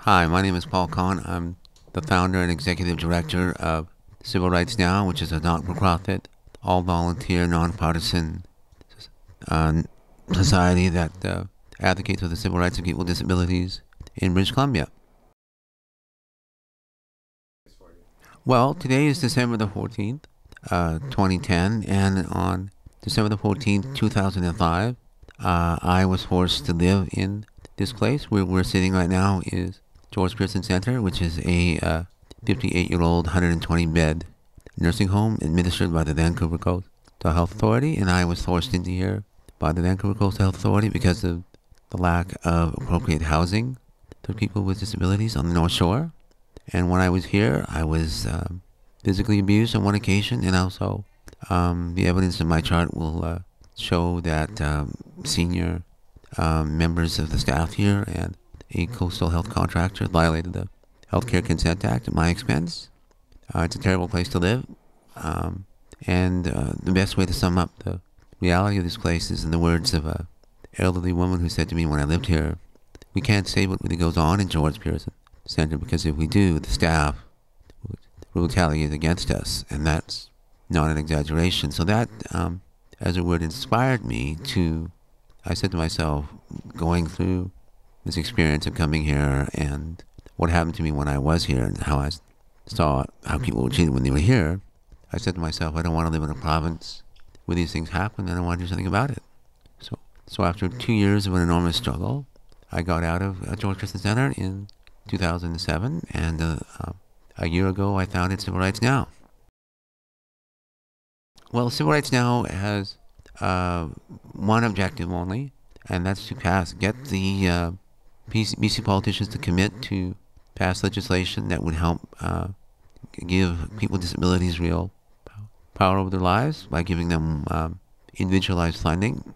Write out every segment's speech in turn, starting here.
Hi, my name is Paul Caune. I'm the founder and executive director of Civil Rights Now, which is a not-for-profit, all-volunteer, nonpartisan society that advocates for the civil rights of people with disabilities in British Columbia. Well, today is December the 14th, 2010, and on December the 14th, 2005, I was forced to live in this place. Where we're sitting right now is George Pearson Center, which is a 58-year-old, 120-bed nursing home administered by the Vancouver Coastal Health Authority, and I was forced into here by the Vancouver Coastal Health Authority because of the lack of appropriate housing for people with disabilities on the North Shore. And when I was here, I was physically abused on one occasion, and also the evidence in my chart will show that senior members of the staff here and a coastal health contractor violated the Healthcare Consent Act at my expense. It's a terrible place to live, and the best way to sum up the reality of this place is in the words of an elderly woman who said to me when I lived here, "We can't say what really goes on in George Pearson Center, because if we do, the staff will retaliate against us," and that's not an exaggeration. So that, as a word, inspired me to, I said to myself, going through this experience of coming here and what happened to me when I was here and how I saw how people were treated when they were here, I said to myself, I don't want to live in a province where these things happen, and I want to do something about it. So after 2 years of an enormous struggle, I got out of George Pearson Center in 2007, and a year ago I founded Civil Rights Now. Well, Civil Rights Now has one objective only, and that's to get the BC politicians to commit to pass legislation that would help give people with disabilities real power over their lives by giving them individualized funding,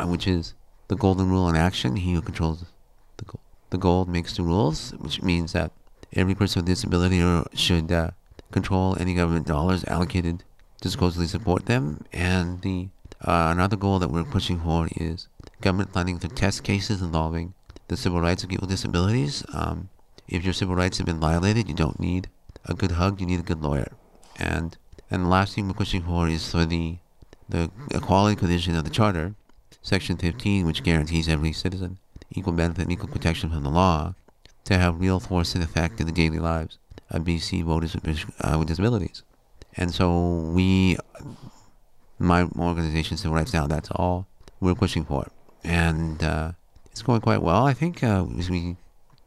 which is the golden rule in action. He who controls the gold makes the rules, which means that every person with disability should control any government dollars allocated to supposedly support them. And the another goal that we're pushing for is government funding for test cases involving the civil rights of people with disabilities. If your civil rights have been violated, you don't need a good hug, you need a good lawyer. And the last thing we're pushing for is for the equality provision of the Charter, Section 15, which guarantees every citizen equal benefit and equal protection from the law, to have real force and effect in the daily lives of BC voters with disabilities. And so my organization, Civil Rights Now, that's all we're pushing for. And it's going quite well. I think as we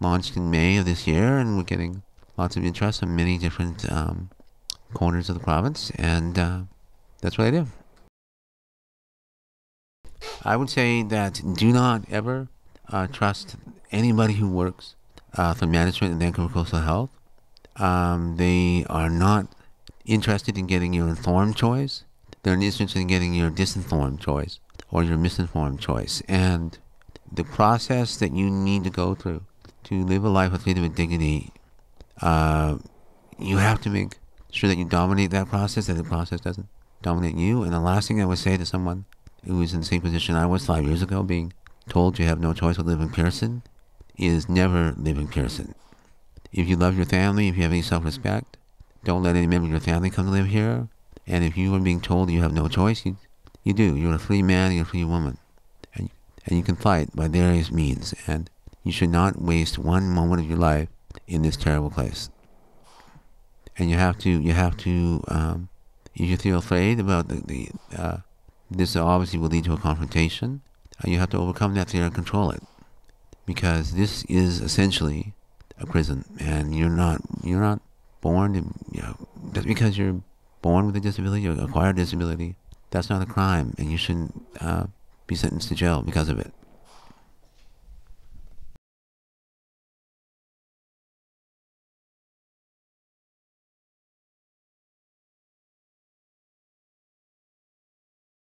launched in May of this year, and we're getting lots of interest from many different corners of the province, and that's what I do. I would say that do not ever trust anybody who works for management in Vancouver Coastal Health. They are not interested in getting your informed choice. They're interested in getting your disinformed choice or your misinformed choice. And the process that you need to go through to live a life with freedom and dignity, you have to make sure that you dominate that process, that the process doesn't dominate you. And the last thing I would say to someone who is in the same position I was 5 years ago, being told you have no choice but live in Pearson, is never live in Pearson. If you love your family, if you have any self-respect, don't let any member of your family come to live here. And if you are being told you have no choice, you do. You're a free man, you're a free woman. And you can fight by various means. And you should not waste one moment of your life in this terrible place. And you have to, if you feel afraid about this obviously will lead to a confrontation, you have to overcome that fear and control it. Because this is essentially a prison, and you're not born to, just because you're born with a disability or acquired disability, that's not a crime, and you shouldn't be sentenced to jail because of it.